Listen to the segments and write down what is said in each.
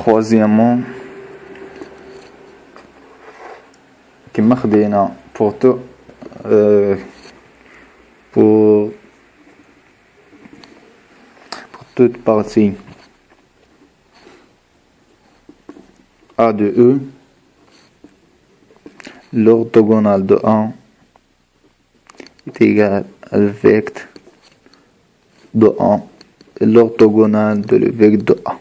troisièmement كما خدينا pour toute partie A de E, l'orthogonale de A est égal à le vecteur de A et l'orthogonale de le vecteur de A.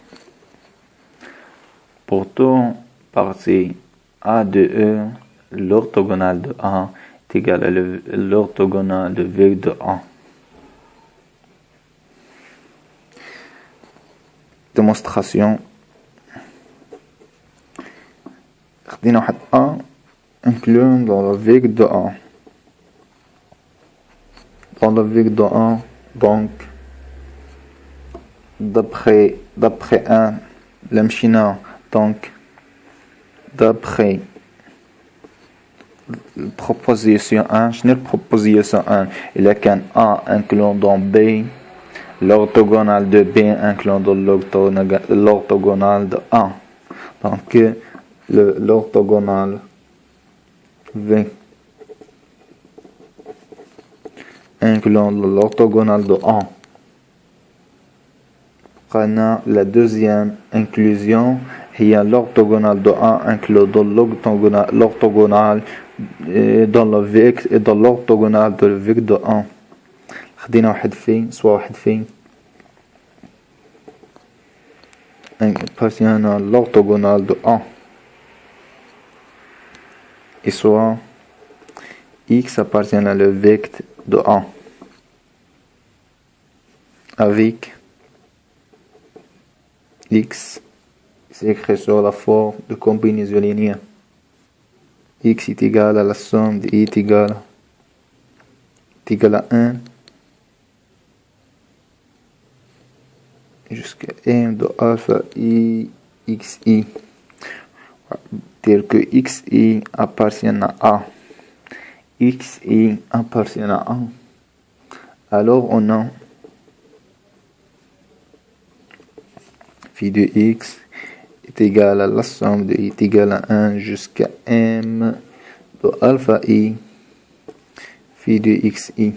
Pour toute partie A de E, l'orthogonale de A est égal à l'orthogonale de vecteur de A. Démonstration. خدينا واحد A incluant dans le vecteur de A. Dans le vecteur de A, donc d'après 1 l'مشينا donc d'après proposition 1 شنو proposition 1 إلا كان A incluant dans B l'orthogonale de B incluant dans l'orthogonale de A. Donc l'orthogonale V incluant l'orthogonale de A. Prenons la deuxième inclusion, il y a l'orthogonale de A incluant dans l'orthogonale dans le vecteur et dans l'orthogonale de le vecteur de A. خدينا واحد فين سوا واحد فين appartient à l'orthogonale de A et soit X appartient à le vecteur de A avec X c'est écrit sur la forme de combinaison linéaire. X est égal à la somme de I est égal à 1 jusqu'à m de alpha I xi, tel que xi appartient à A, xi appartient à A, alors on a phi de x est égal à la somme de I est égal à 1 jusqu'à m de alpha I phi de xi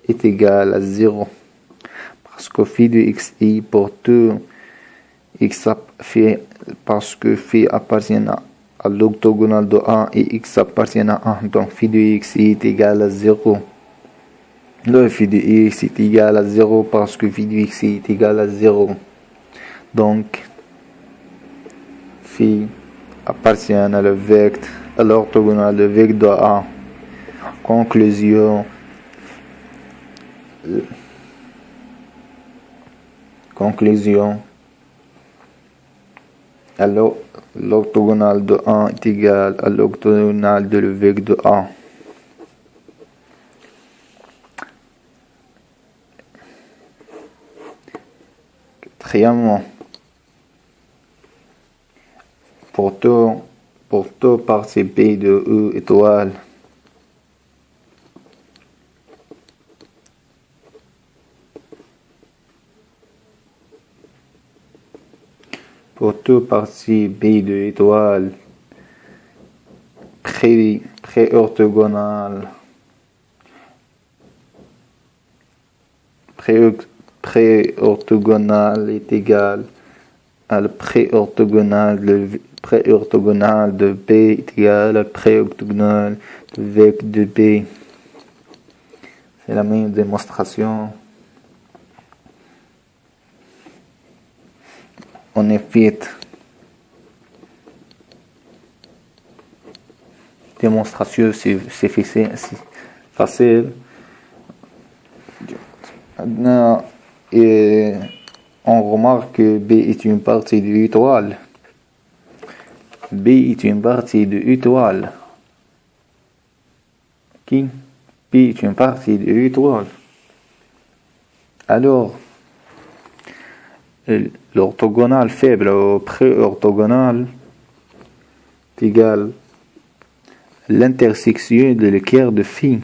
est égal à 0. Parce que phi de xi pour tout x parce que phi appartient à l'orthogonale de A et x appartient à A, donc phi de xi est égal à 0. Le phi de x est égal à 0 parce que phi de xi est égal à 0. Donc phi appartient à le vecteur, à l'orthogonale de vecteur de A. Conclusion. Alors, l'orthogonale de A est égal à l'orthogonale de le vecteur de A. Quatrièmement, pour tout partie B de E étoile, pour toute partie B de étoile pré-orthogonale est égal à le pré-orthogonal de B est égal à le pré-orthogonal de vecteur de B. C'est la même démonstration. On est fait démonstration, c'est facile. Et on remarque que B est une partie de l'étoile. B est une partie de l'étoile. Qui? B est une partie de l'étoile. Alors, l'orthogonale faible au pré-orthogonal est égal à l'intersection de l'équerre de phi.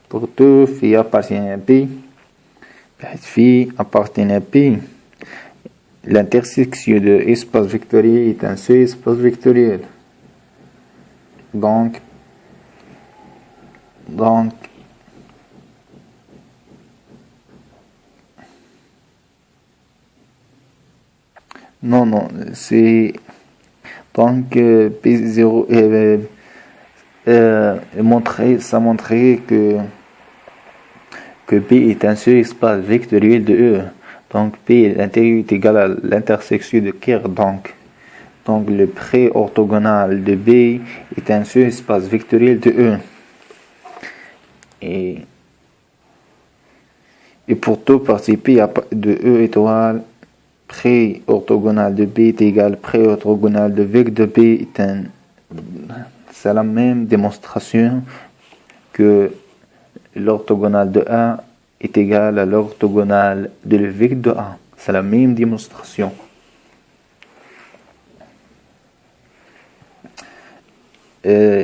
Pour tout phi appartient à B, phi appartient à P. L'intersection de espace vectoriel est un seul espace vectoriel. Donc non, c'est donc P0 ça montrait que P est un seul espace vectoriel de E. Donc P l'intérieur est égal à l'intersection de Kerr. Donc le pré-orthogonal de B est un seul espace vectoriel de E. Et pour tout partie P de E étoile, pré-orthogonal de B est égal pré-orthogonal de vec de B. C'est la même démonstration que l'orthogonal de A est égal à l'orthogonal de vec de A. C'est la même démonstration.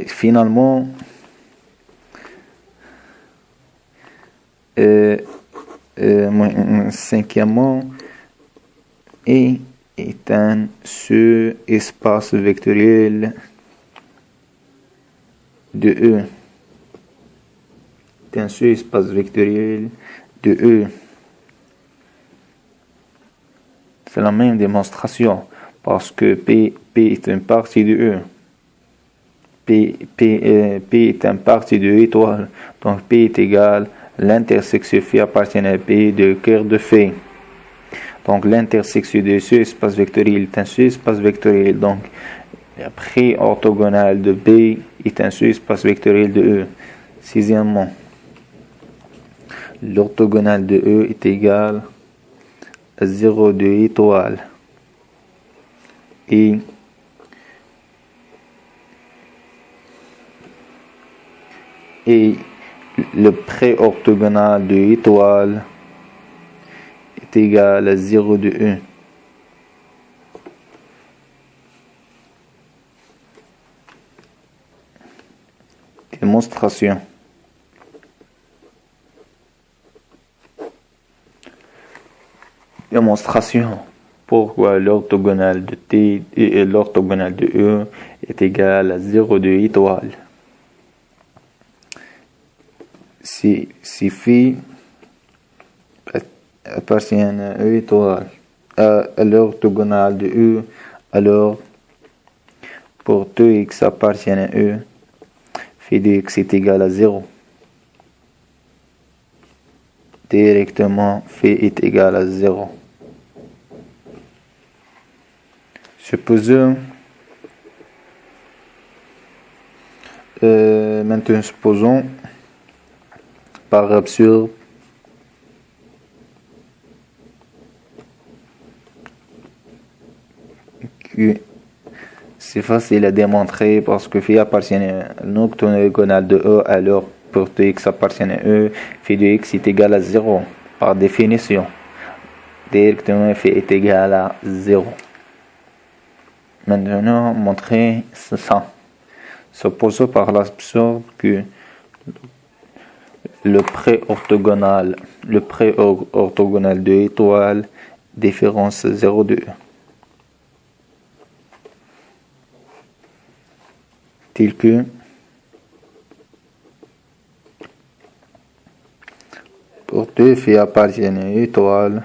Finalement, cinquièmement, E est un seul espace vectoriel de E. C'est un seul espace vectoriel de E. C'est la même démonstration parce que P est une partie de E. P est une partie de E étoile. Donc P est égal à l'intersection phi appartient à P de Kerr de phi. Donc l'intersection de ce espace vectoriel est un seul espace vectoriel. Donc le pré-orthogonal de B est un seul espace vectoriel de E. Sixièmement, l'orthogonal de E est égal à 0 de étoile. Et le pré-orthogonal de étoile est égal à 0 de E. Démonstration. Pourquoi l'orthogonal de T et l'orthogonal de E est égal à 0 de étoile. Si phi appartient à E étoile, à l'orthogonal de E, alors pour tout x appartient à E, phi de x est égal à 0. Directement, phi est égal à 0. Maintenant supposons par absurde que c'est facile à démontrer parce que phi appartient à l'octogonal de E, alors pour tout x appartient à E, phi de x est égal à 0 par définition. Directement phi est égal à 0. Maintenant, montrer ça. Supposons par l'absurde que le pré-orthogonal de étoile différence 0 de E. Tel que pour deux phi appartient à étoile,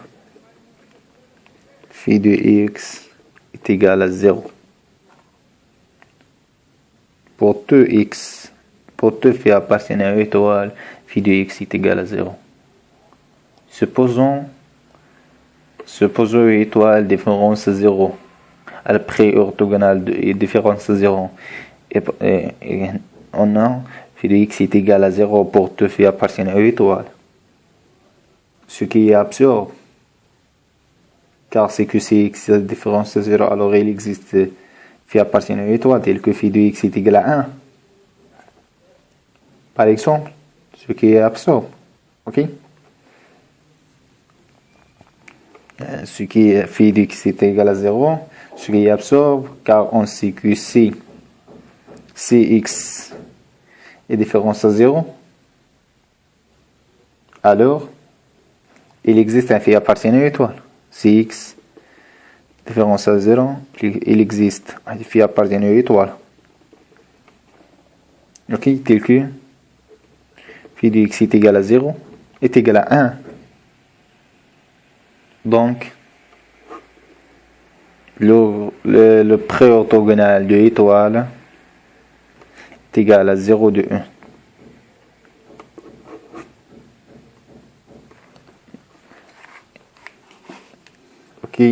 phi de x est égal à 0. Pour deux phi appartient à étoile, phi de x est égal à 0. Supposons étoile différence 0. À la pré-orthogonale de différence 0. Et on a phi de x est égal à 0 pour deux phi appartient à étoile. Ce qui est absurde. Car c'est que si x est différence 0, alors il existe phi appartient à étoile tel que phi de x est égal à 1. Par exemple, ce qui est absurde. Ok? Ce qui est phi de x est égal à 0, ce qui est absurde, car on sait que si x est différence à 0, alors il existe un phi appartenant à étoile. Si x différence à 0, il existe un phi appartenant à étoile. Ok, tel que phi de x est égal à 0 est égal à 1. Donc, le pré-orthogonal de étoile est égal à 0 de 1. Ok.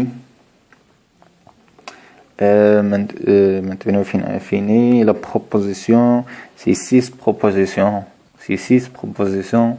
Maintenant, fini. La proposition, c'est 6 propositions. C'est 6 propositions.